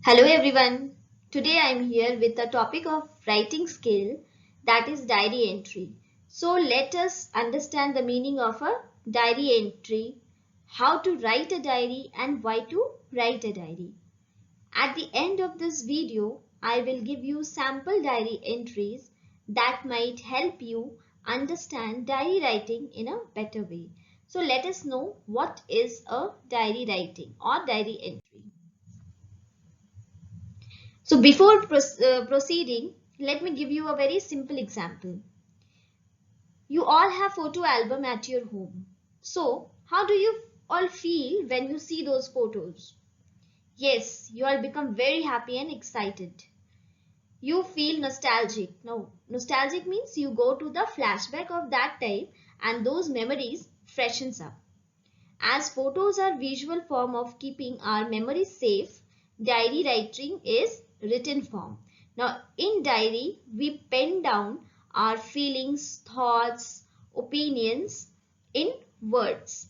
Hello everyone. Today I am here with the topic of writing skill, that is diary entry. So let us understand the meaning of a diary entry, how to write a diary and why to write a diary. At the end of this video, I will give you sample diary entries that might help you understand diary writing in a better way. So let us know what is a diary writing or diary entry. So before proceeding, let me give you a very simple example. You all have photo album at your home. So how do you all feel when you see those photos? Yes, you all become very happy and excited. You feel nostalgic. Now, nostalgic means you go to the flashback of that time and those memories freshens up. As photos are visual form of keeping our memories safe, diary writing is written form. Now in diary, we pen down our feelings, thoughts, opinions in words.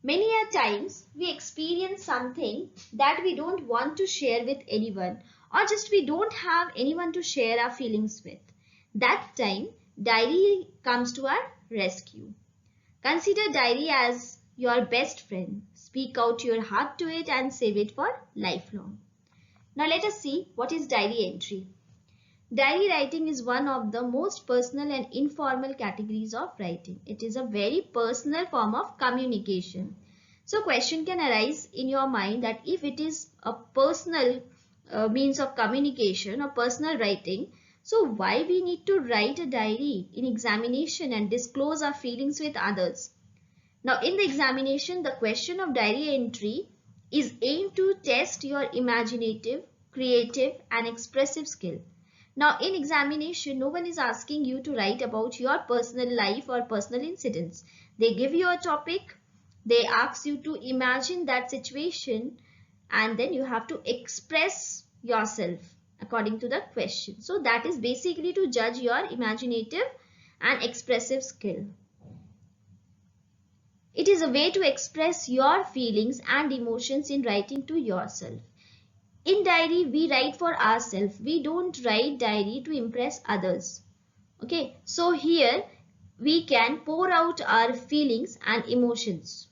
Many a times we experience something that we don't want to share with anyone or just we don't have anyone to share our feelings with. That time diary comes to our rescue. Consider diary as your best friend. Speak out your heart to it and save it for lifelong. Now let us see what is diary entry. Diary writing is one of the most personal and informal categories of writing. It is a very personal form of communication. So question can arise in your mind that if it is a personal means of communication or personal writing, so why we need to write a diary in examination and disclose our feelings with others? Now in the examination, the question of diary entry is aimed to test your imaginative, creative and expressive skill. Now in examination, no one is asking you to write about your personal life or personal incidents. They give you a topic, they ask you to imagine that situation and then you have to express yourself according to the question. So that is basically to judge your imaginative and expressive skill. It is a way to express your feelings and emotions in writing to yourself. In diary, we write for ourselves. We don't write diary to impress others. Okay, so here we can pour out our feelings and emotions.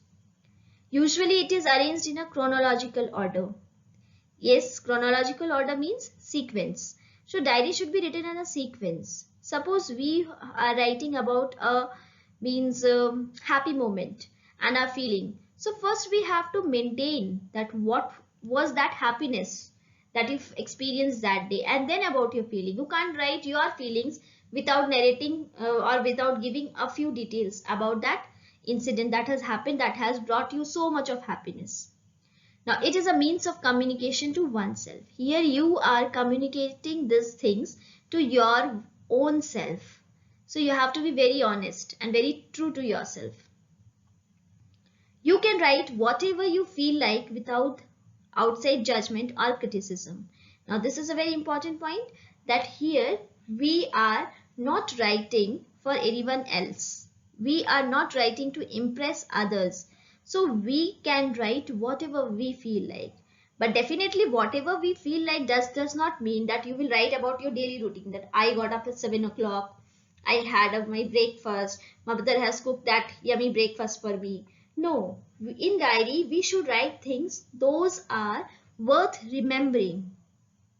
Usually it is arranged in a chronological order. Yes, chronological order means sequence. So diary should be written in a sequence. Suppose we are writing about a happy moment and our feeling. So first we have to maintain that what was that happiness that you experienced that day, and then about your feeling. You can't write your feelings without narrating or without giving a few details about that incident that has happened that has brought you so much of happiness. Now, it is a means of communication to oneself. Here you are communicating these things to your own self. So you have to be very honest and very true to yourself. You can write whatever you feel like without outside judgment or criticism. Now, this is a very important point that here we are not writing for anyone else. We are not writing to impress others. So we can write whatever we feel like. But definitely whatever we feel like does not mean that you will write about your daily routine, that I got up at 7 o'clock, I had my breakfast, my mother has cooked that yummy breakfast for me. No, in diary we should write things those are worth remembering.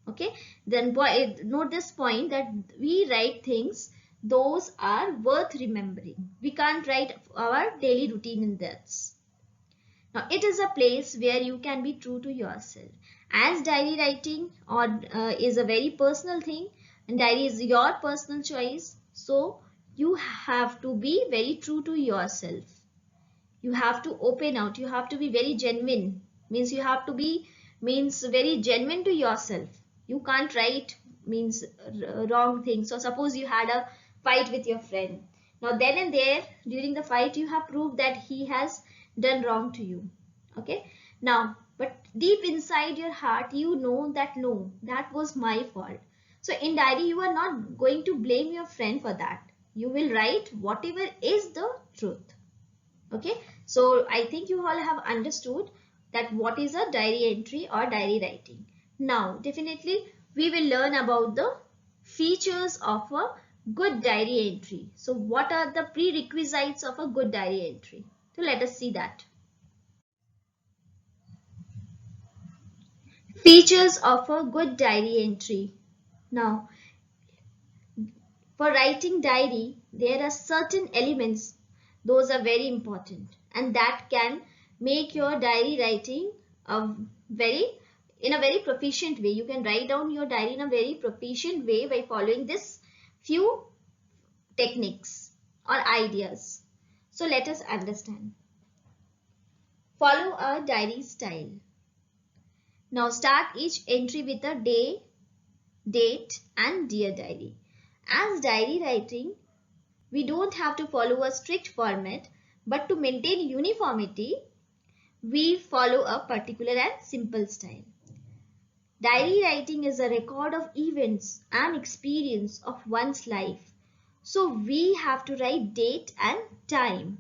Okay, then note this point that we write things those are worth remembering. We can't write our daily routine in that. Now it is a place where you can be true to yourself. As diary writing or is a very personal thing and diary is your personal choice, so you have to be very true to yourself. You have to open out, you have to be very genuine, means you have to be very genuine to yourself. You can't write wrong things. So suppose you had a fight with your friend. Now then and there during the fight you have proved that he has done wrong to you. Okay, now but deep inside your heart you know that no, that was my fault. So in diary you are not going to blame your friend for that. You will write whatever is the truth. Okay, so I think you all have understood that what is a diary entry or diary writing. Now, definitely we will learn about the features of a good diary entry. So what are the prerequisites of a good diary entry? So let us see that. Features of a good diary entry. Now, for writing diary, there are certain elements, those are very important, and that can make your diary writing a very in a very proficient way. You can write down your diary in a very proficient way by following this few techniques or ideas. So let us understand. Follow a diary style. Now start each entry with a day, date and dear diary. As diary writing, we don't have to follow a strict format, but to maintain uniformity, we follow a particular and simple style. Diary writing is a record of events and experience of one's life. So we have to write date and time,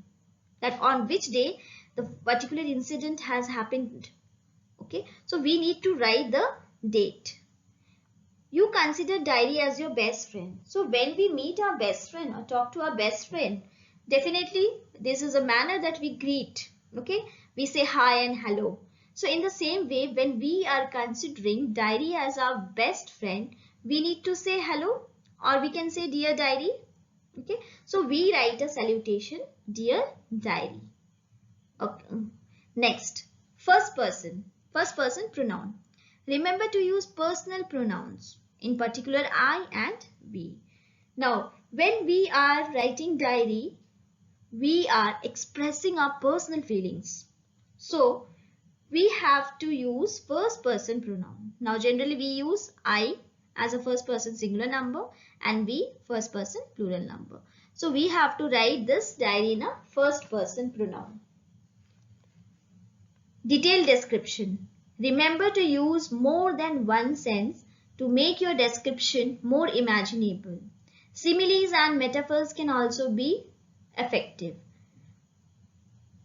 that on which day the particular incident has happened. Okay, so we need to write the date. You consider diary as your best friend. So when we meet our best friend or talk to our best friend, definitely this is a manner that we greet. Okay, we say hi and hello. So in the same way, when we are considering diary as our best friend, we need to say hello, or we can say dear diary. Okay, so we write a salutation, dear diary. Okay. Next, first person pronoun. Remember to use personal pronouns, in particular I and we. Now, when we are writing diary, we are expressing our personal feelings. So, we have to use first person pronoun. Now, generally we use I as a first person singular number and we first person plural number. So, we have to write this diary in a first person pronoun. Detailed description. Remember to use more than one sense to make your description more imaginable. Similes and metaphors can also be effective.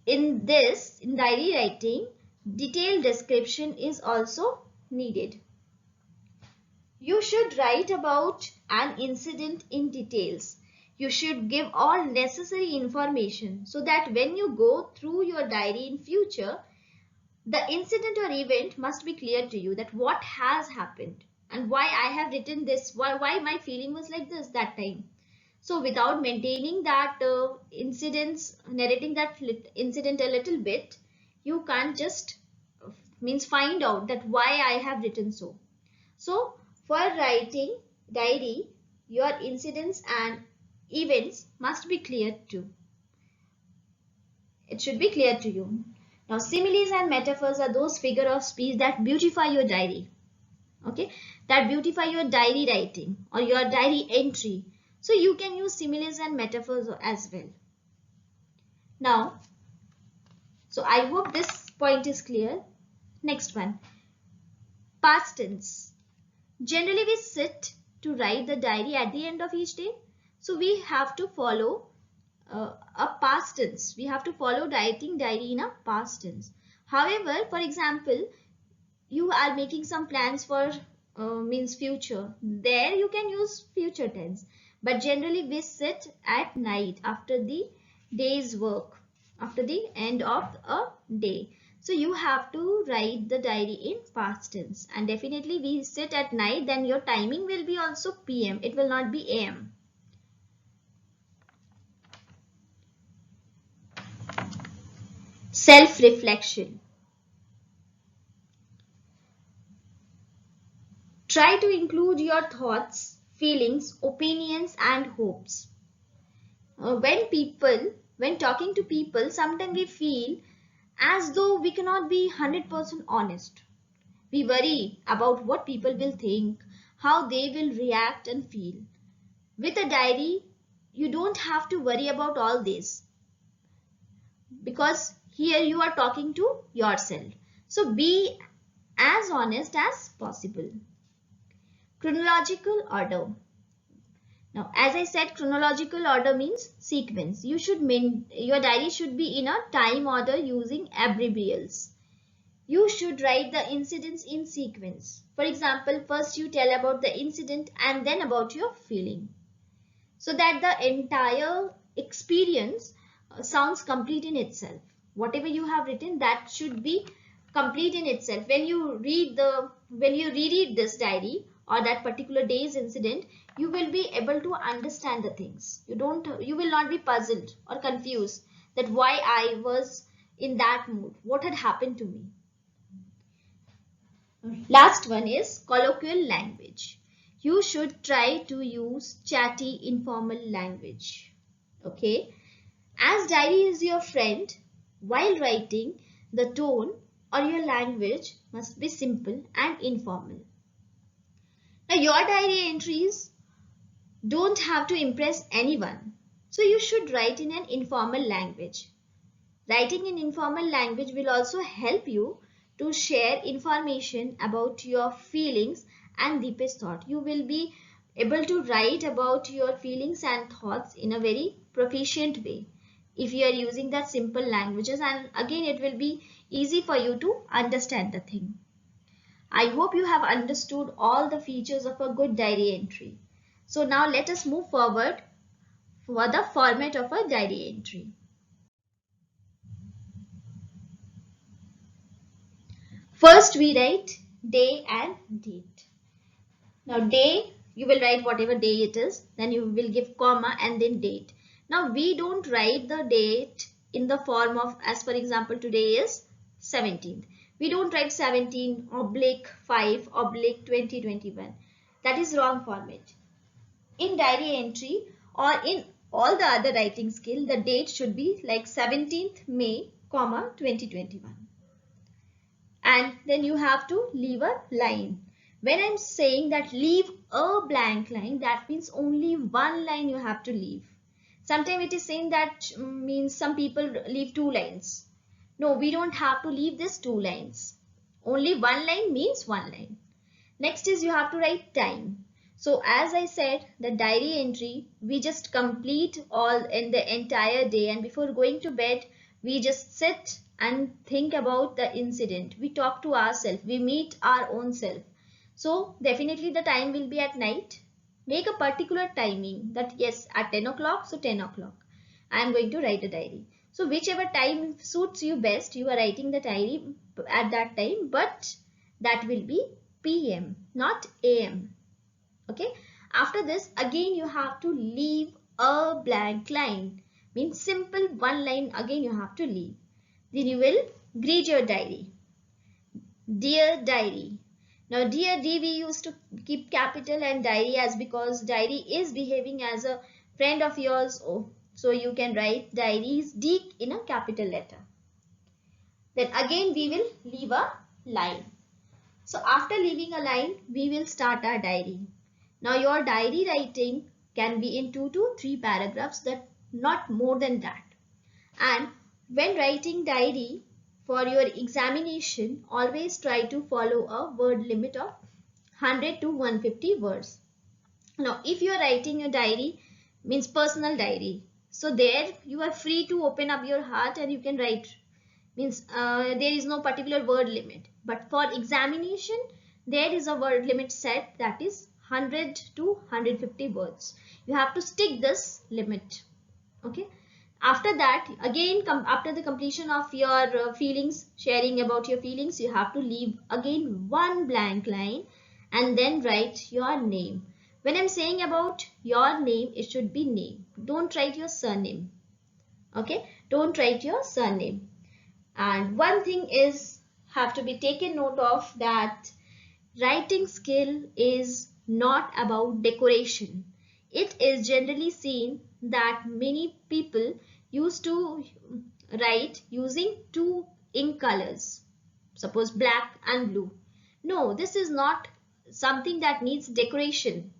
In diary writing, detailed description is also needed. You should write about an incident in details. You should give all necessary information so that when you go through your diary in future, the incident or event must be clear to you, that what has happened and why I have written this, why my feeling was like this that time. So without maintaining that narrating that incident a little bit, you can't just find out that why I have written so. So for writing diary, your incidents and events must be clear too. It should be clear to you. Now, similes and metaphors are those figures of speech that beautify your diary. Okay, that beautify your diary writing or your diary entry. So you can use similes and metaphors as well. Now, so I hope this point is clear. Next one, past tense. Generally, we sit to write the diary at the end of each day. So we have to follow a past tense. We have to follow writing diary in a past tense. However, for example, you are making some plans for future. There you can use future tense. But generally we sit at night after the day's work, after the end of a day. So you have to write the diary in past tense. And definitely we sit at night, then your timing will be also PM. It will not be AM. Self-reflection. Try to include your thoughts, feelings, opinions and hopes. When talking to people, sometimes we feel as though we cannot be 100% honest. We worry about what people will think, how they will react and feel. With a diary, you don't have to worry about all this, because here you are talking to yourself. So be as honest as possible. Chronological order. Now, as I said, chronological order means sequence. Your diary should be in a time order using abbrevials. You should write the incidents in sequence. For example, first you tell about the incident and then about your feeling, so that the entire experience sounds complete in itself. Whatever you have written, that should be complete in itself. When you reread this diary or that particular day's incident, you will be able to understand the things. You will not be puzzled or confused that why I was in that mood, what had happened to me. Last one is colloquial language. You should try to use chatty, informal language. Okay. As diary is your friend, while writing, the tone or your language must be simple and informal. Now, your diary entries don't have to impress anyone. So, you should write in an informal language. Writing in informal language will also help you to share information about your feelings and deepest thought. You will be able to write about your feelings and thoughts in a very proficient way if you are using that simple languages, and again it will be easy for you to understand the thing. I hope you have understood all the features of a good diary entry. So now let us move forward for the format of a diary entry. First we write day and date. Now day, you will write whatever day it is, then you will give comma and then date. Now we don't write the date in the form of, as for example, today is 17th. We don't write 17/5/2021. That is wrong format. In diary entry or in all the other writing skill, the date should be like 17th May, 2021. And then you have to leave a line. When I'm saying that leave a blank line, that means only one line you have to leave. Sometimes it is saying that means some people leave 2 lines. No, we don't have to leave this 2 lines. Only one line means one line. Next is you have to write time. So as I said, the diary entry, we just complete all in the entire day, and before going to bed, we just sit and think about the incident. We talk to ourselves, we meet our own self. So definitely the time will be at night. Make a particular timing that yes, at 10 o'clock, so 10 o'clock, I am going to write a diary. So whichever time suits you best, you are writing the diary at that time, but that will be PM, not AM. Okay. After this, again you have to leave a blank line. Means simple one line again you have to leave. Then you will greet your diary. Dear diary. Now dear D we used to keep capital and diary as because diary is behaving as a friend of yours. Oh, so you can write diaries D in a capital letter. Then again we will leave a line. So after leaving a line, we will start our diary. Now your diary writing can be in 2 to 3 paragraphs, that not more than that. And when writing diary for your examination, always try to follow a word limit of 100 to 150 words. Now if you are writing your diary, means personal diary, so there you are free to open up your heart and you can write. Means there is no particular word limit, but for examination there is a word limit set, that is 100 to 150 words. You have to stick this limit. Okay. After that, again after the completion of your feelings, sharing about your feelings, you have to leave again one blank line and then write your name. When I'm saying about your name, it should be name. Don't write your surname. Okay. Don't write your surname. And one thing is have to be taken note of, that writing skill is not about decoration. It is generally seen that many people used to write using 2 ink colors, suppose black and blue. No, this is not something that needs decoration.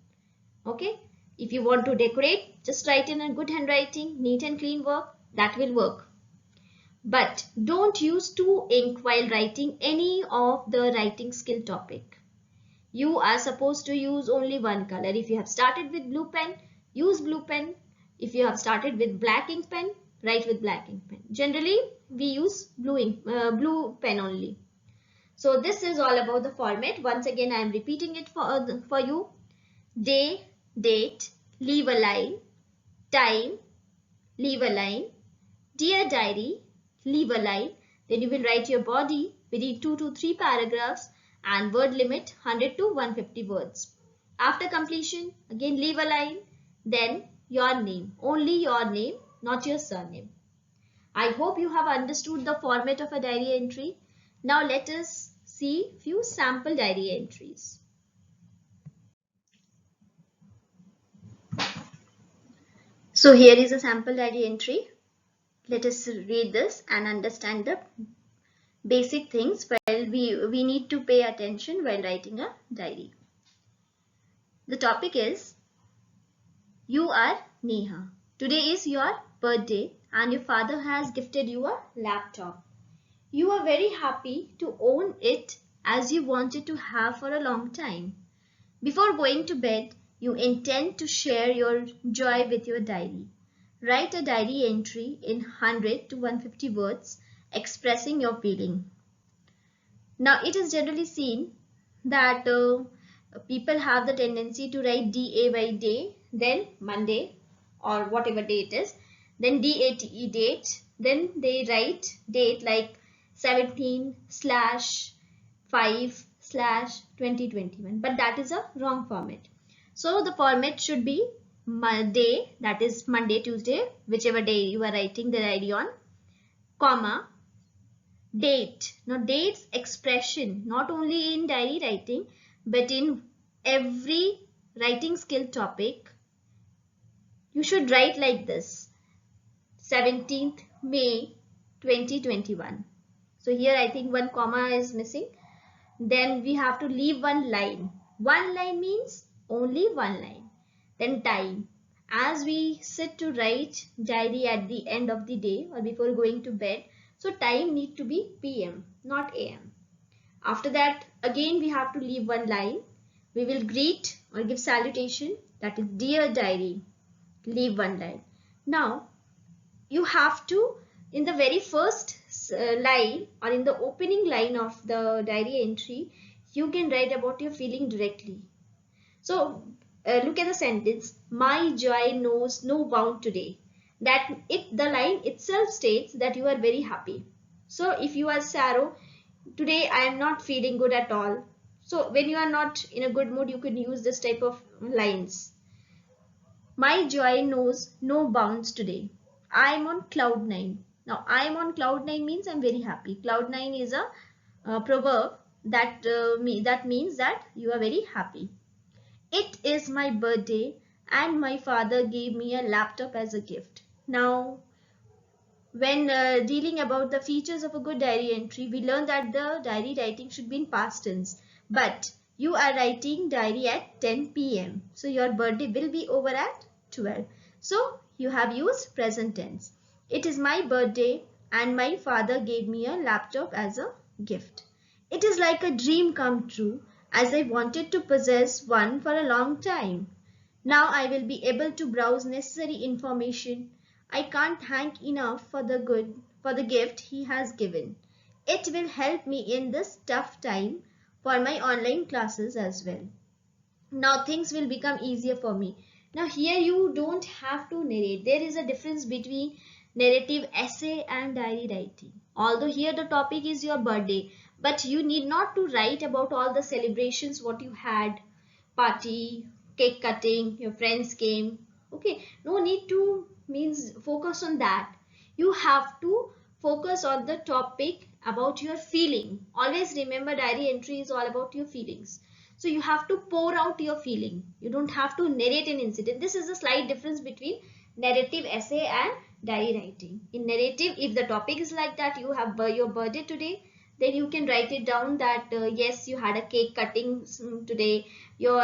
Okay, if you want to decorate, just write in a good handwriting, neat and clean work, that will work. But don't use 2 ink while writing any of the writing skill topic. You are supposed to use only one color. If you have started with blue pen, use blue pen. If you have started with black ink pen, write with black ink pen. Generally, we use blue pen only. So this is all about the format. Once again, I am repeating it for you. Day, date, leave a line. Time, leave a line. Dear diary, leave a line. Then you will write your body within 2 to 3 paragraphs and word limit 100 to 150 words. After completion, again leave a line. Then your name, only your name, not your surname. I hope you have understood the format of a diary entry. Now let us see few sample diary entries. So here is a sample diary entry. Let us read this and understand the basic things while we need to pay attention while writing a diary. The topic is, you are Neha. Today is your birthday and your father has gifted you a laptop. You are very happy to own it as you wanted to have for a long time. Before going to bed, you intend to share your joy with your diary. Write a diary entry in 100 to 150 words expressing your feeling. Now, it is generally seen that people have the tendency to write DA by day, then Monday or whatever day it is, then DATE date, then they write date like 17/5/2021, but that is a wrong format. So the format should be day, that is Monday, Tuesday, whichever day you are writing the diary on, comma, date. Now dates expression not only in diary writing but in every writing skill topic, you should write like this: 17th May 2021. So here I think one comma is missing. Then we have to leave one line. One line means only one line. Then time. As we sit to write diary at the end of the day or before going to bed, so time need to be PM, not AM. After that, again we have to leave one line. We will greet or give salutation, that is dear diary. Leave one line. Now, you have to, in the very first line or in the opening line of the diary entry, you can write about your feeling directly. So look at the sentence, my joy knows no bound today. That the line itself states that you are very happy. So if you are Saro, today I am not feeling good at all. So when you are not in a good mood, you can use this type of lines. My joy knows no bounds today. I am on cloud 9. Now I am on cloud 9 means I am very happy. Cloud 9 is a proverb that means that you are very happy. It is my birthday and my father gave me a laptop as a gift. Now, when dealing about the features of a good diary entry, we learn that the diary writing should be in past tense. But you are writing diary at 10 p.m. So your birthday will be over at 12. So you have used present tense. It is my birthday and my father gave me a laptop as a gift. It is like a dream come true, as I wanted to possess one for a long time. Now I will be able to browse necessary information. I can't thank enough for the gift he has given. It will help me in this tough time for my online classes as well. Now things will become easier for me. Now here you don't have to narrate. There is a difference between narrative essay and diary writing. Although here the topic is your birthday, but you need not to write about all the celebrations what you had, party, cake cutting, your friends came. Okay, no need to means focus on that. You have to focus on the topic about your feeling. Always remember, diary entry is all about your feelings. So you have to pour out your feeling. You don't have to narrate an incident. This is a slight difference between narrative essay and diary writing. In narrative, if the topic is like that, you have your birthday today, then you can write it down that yes, you had a cake cutting today, your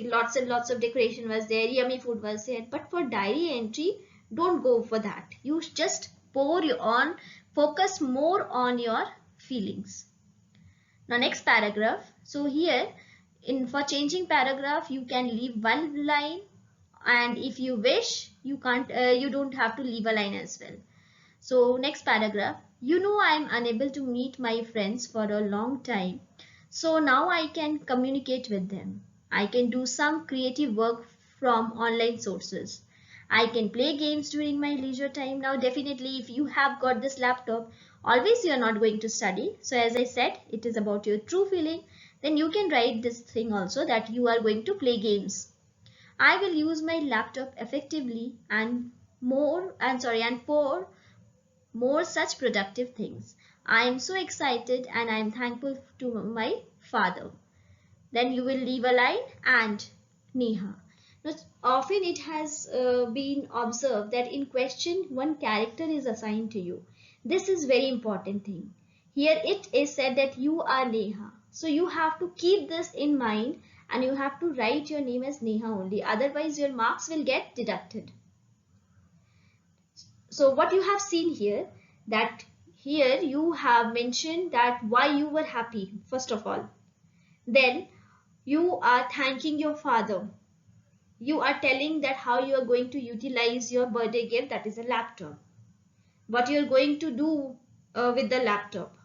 lots and lots of decoration was there, yummy food was there. But for diary entry, don't go for that. You just focus more on your feelings. Now next paragraph. So here for changing paragraph, you can leave one line, and if you wish, you don't have to leave a line as well. So next paragraph, You know, I'm unable to meet my friends for a long time, so now I can communicate with them. I can do some creative work from online sources. I can play games during my leisure time. Now, definitely, if you have got this laptop, always you are not going to study. So, as I said, it is about your true feeling. Then you can write this thing also that you are going to play games. I will use my laptop effectively and for more such productive things. I am so excited and I am thankful to my father. Then you will leave a line and Neha. Now, often it has been observed that in question one character is assigned to you. This is very important thing. Here it is said that you are Neha. So you have to keep this in mind and you have to write your name as Neha only. Otherwise your marks will get deducted. So what you have seen here, that here you have mentioned that why you were happy first of all. Then you are thanking your father. You are telling that how you are going to utilize your birthday gift, that is a laptop. What you are going to do with the laptop.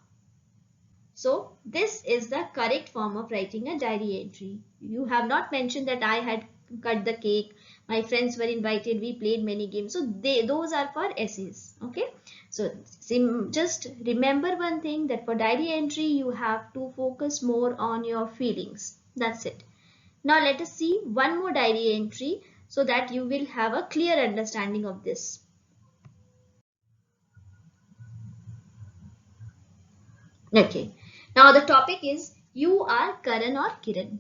So this is the correct form of writing a diary entry. You have not mentioned that I had cut the cake, my friends were invited, we played many games. So those are for essays. Okay. So just remember one thing, that for diary entry you have to focus more on your feelings. That's it. Now let us see one more diary entry so that you will have a clear understanding of this. Okay. Now the topic is you are Karan or Kiran.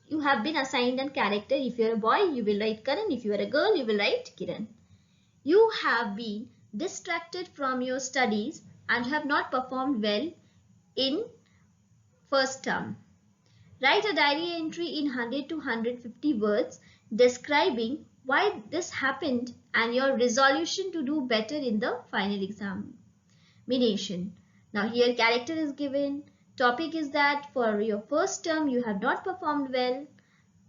You have been assigned a character. If you are a boy, you will write Karan. If you are a girl, you will write Kiran. You have been distracted from your studies and have not performed well in first term. Write a diary entry in 100 to 150 words describing why this happened and your resolution to do better in the final examination. Now here character is given. Topic is that for your first term you have not performed well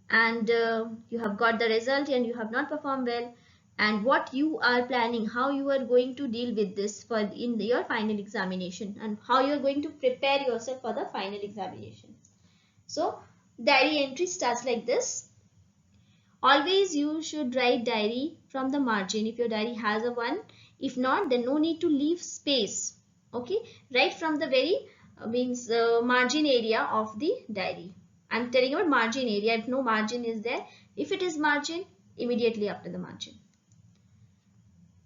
and you have got the result and you have not performed well, and what you are planning, how you are going to deal with this for in your final examination, and how you are going to prepare yourself for the final examination. So diary entry starts like this. Always you should write diary from the margin if your diary has a one. If not, then no need to leave space. Okay, write from the very margin area of the diary. I'm telling about margin area. If no margin is there, if it is margin, immediately after the margin.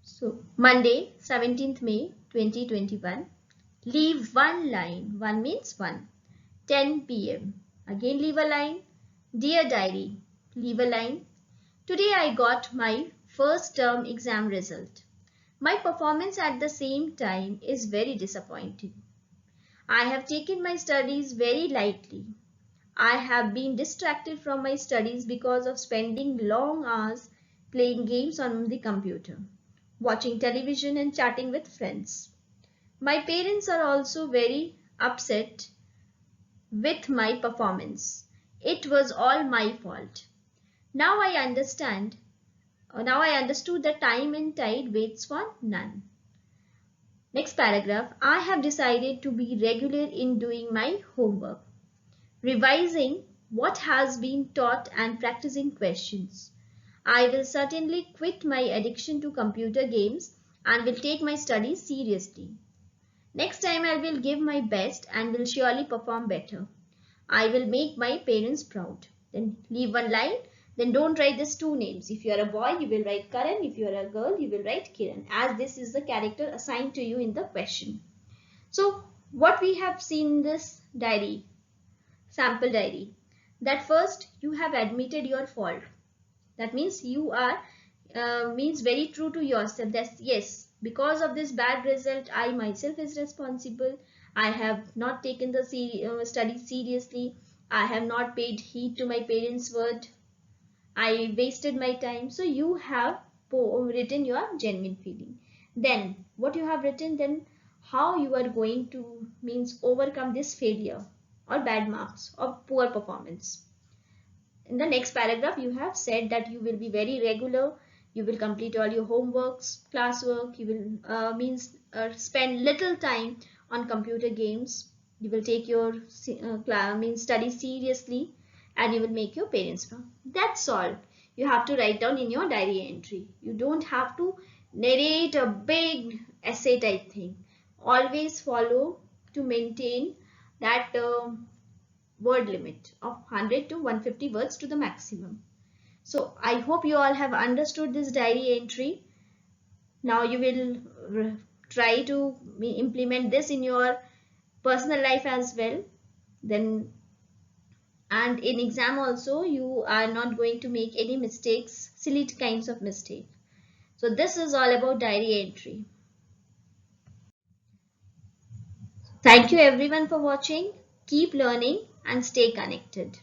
So Monday, 17th May 2021. Leave one line. One means one. 10 p.m. Again leave a line. Dear diary, leave a line. Today I got my first term exam result. My performance at the same time is very disappointing. I have taken my studies very lightly. I have been distracted from my studies because of spending long hours playing games on the computer, watching television and chatting with friends. My parents are also very upset with my performance. It was all my fault. Now I understand. Now I understood that time and tide waits for none. Next paragraph. I have decided to be regular in doing my homework, revising what has been taught and practicing questions. I will certainly quit my addiction to computer games and will take my studies seriously. Next time I will give my best and will surely perform better. I will make my parents proud. Then leave one line. Then don't write these two names. If you are a boy, you will write Karan. If you are a girl, you will write Kiran, as this is the character assigned to you in the question. So what we have seen in this diary, sample diary, that first you have admitted your fault. That means you are means very true to yourself, that yes, because of this bad result I myself is responsible. I have not taken the study seriously. I have not paid heed to my parents' word. I wasted my time. So you have written your genuine feeling. Then what you have written, then how you are going to overcome this failure or bad marks or poor performance. In the next paragraph, you have said that you will be very regular. You will complete all your homeworks, classwork. You will spend little time on computer games. You will take your study seriously, and you will make your parents proud. That's all you have to write down in your diary entry. You don't have to narrate a big essay type thing. Always follow to maintain that word limit of 100 to 150 words to the maximum. So I hope you all have understood this diary entry. Now you will try to implement this in your personal life as well. Then, and in exam also, you are not going to make any mistakes, silly kinds of mistake. So this is all about diary entry. Thank you everyone for watching. Keep learning and stay connected.